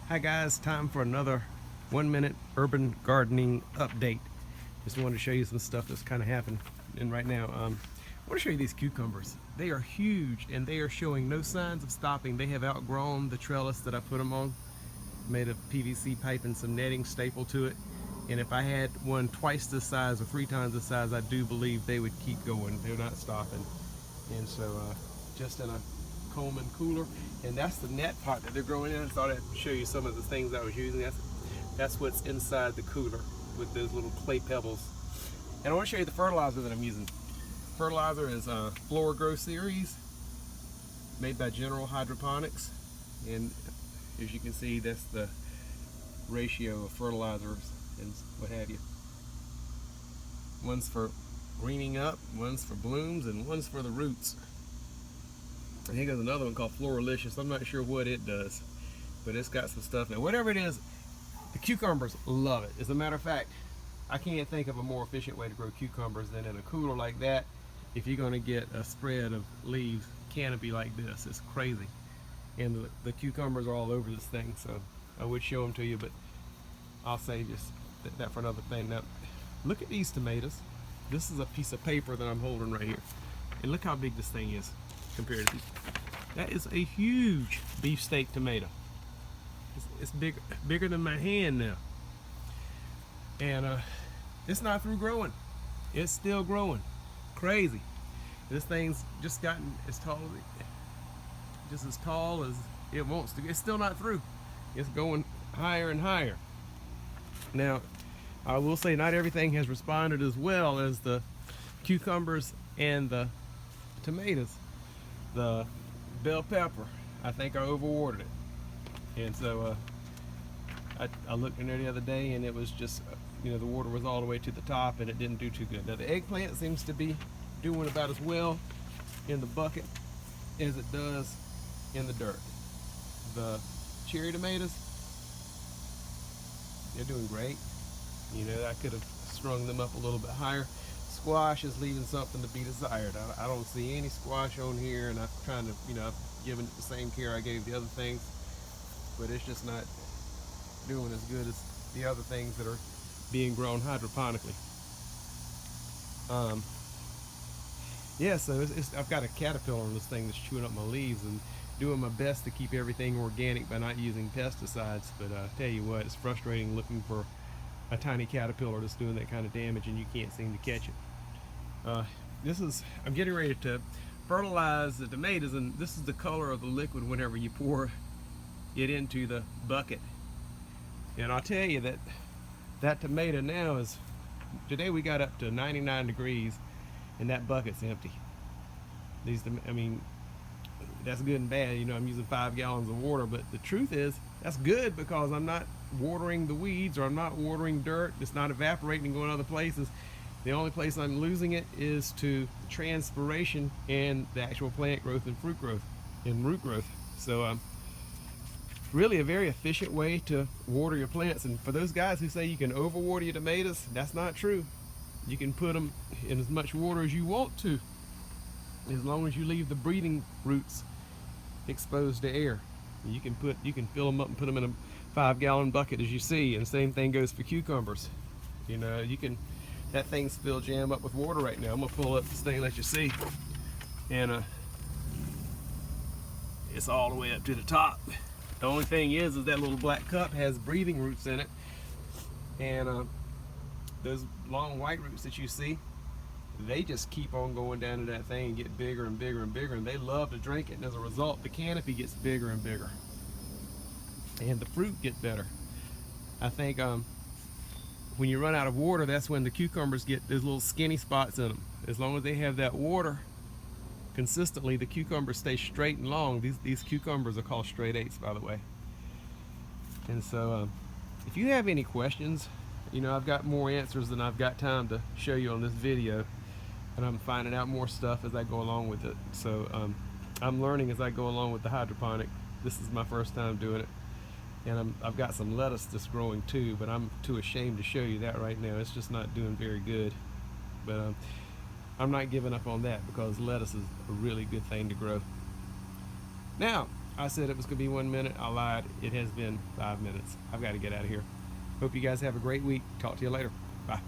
Hi guys, time for another 1 minute urban gardening update. Just wanted to show you some stuff that's kind of happening right now. I want to show you these cucumbers. They are huge and they are showing no signs of stopping. They have outgrown the trellis that I put them on, made of PVC pipe and some netting stapled to it. And if I had one twice this size or 3 times this size, I do believe they would keep going. They're not stopping. And so just in a Coleman cooler, and that's the net pot that they're growing in. I thought I'd show you some of the things I was using. That's what's inside the cooler with those little clay pebbles. And I want to show you the fertilizer that I'm using. Fertilizer is Floor Grow Series, made by General Hydroponics, and as you can see, that's the ratio of fertilizers and what have you. One's for greening up, one's for blooms, and one's for the roots. I think there's another one called Floralicious. I'm not sure what it does, but it's got some stuff in it. Whatever it is, the cucumbers love it. As a matter of fact, I can't think of a more efficient way to grow cucumbers than in a cooler like that. If you're going to get a spread of leaves, canopy like this, it's crazy. And the cucumbers are all over this thing, so I would show them to you, but I'll save just that for another thing. Now, look at these tomatoes. This is a piece of paper that I'm holding right here, and look how big this thing is compared to these. That is a huge beefsteak tomato. It's bigger than my hand now, and it's not through growing. It's still growing. Crazy. This thing's just gotten as tall as it wants to. It's still not through. It's going higher and higher. Now, I will say not everything has responded as well as the cucumbers and the tomatoes. The bell pepper, I think I overwatered it, and so I looked in there the other day, and it was just, the water was all the way to the top, and it didn't do too good. Now the eggplant seems to be doing about as well in the bucket as it does in the dirt. The cherry tomatoes, they're doing great. I could have strung them up a little bit higher. Squash is leaving something to be desired. I don't see any squash on here, and I'm trying to, I've given it the same care I gave the other things, but it's just not doing as good as the other things that are being grown hydroponically. Yeah, so I've got a caterpillar on this thing that's chewing up my leaves, and doing my best to keep everything organic by not using pesticides, but I tell you what, it's frustrating looking for a tiny caterpillar that's doing that kind of damage and you can't seem to catch it. I'm getting ready to fertilize the tomatoes, and this is the color of the liquid whenever you pour it into the bucket. And I'll tell you that tomato now today we got up to 99 degrees and that bucket's empty. That's good and bad. I'm using 5 gallons of water, but the truth is that's good because I'm not watering the weeds, or I'm not watering dirt. It's not evaporating and going other places. The only place I'm losing it is to transpiration and the actual plant growth and fruit growth and root growth. So really a very efficient way to water your plants. And for those guys who say you can overwater your tomatoes, that's not true. You can put them in as much water as you want to, as long as you leave the breathing roots exposed to air. You can fill them up and put them in a 5-gallon bucket, as you see, and the same thing goes for cucumbers. That thing's filled jam up with water right now. I'm gonna pull up this thing and let you see, and it's all the way up to the top. The only thing is that little black cup has breathing roots in it, and those long white roots that you see, they just keep on going down to that thing and get bigger and bigger and bigger, and they love to drink it, and as a result the canopy gets bigger and bigger and the fruit get better. I think when you run out of water, that's when the cucumbers get those little skinny spots in them. As long as they have that water consistently, the cucumbers stay straight and long. These cucumbers are called straight 8s, by the way. And so if you have any questions, I've got more answers than I've got time to show you on this video, and I'm finding out more stuff as I go along with it. So I'm learning as I go along with the hydroponic. This is my first time doing it, and I've got some lettuce that's growing too, but I'm too ashamed to show you that right now. It's just not doing very good, but I'm not giving up on that because lettuce is a really good thing to grow. Now, I said it was going to be 1 minute. I lied. It has been 5 minutes. I've got to get out of here. Hope you guys have a great week. Talk to you later. Bye.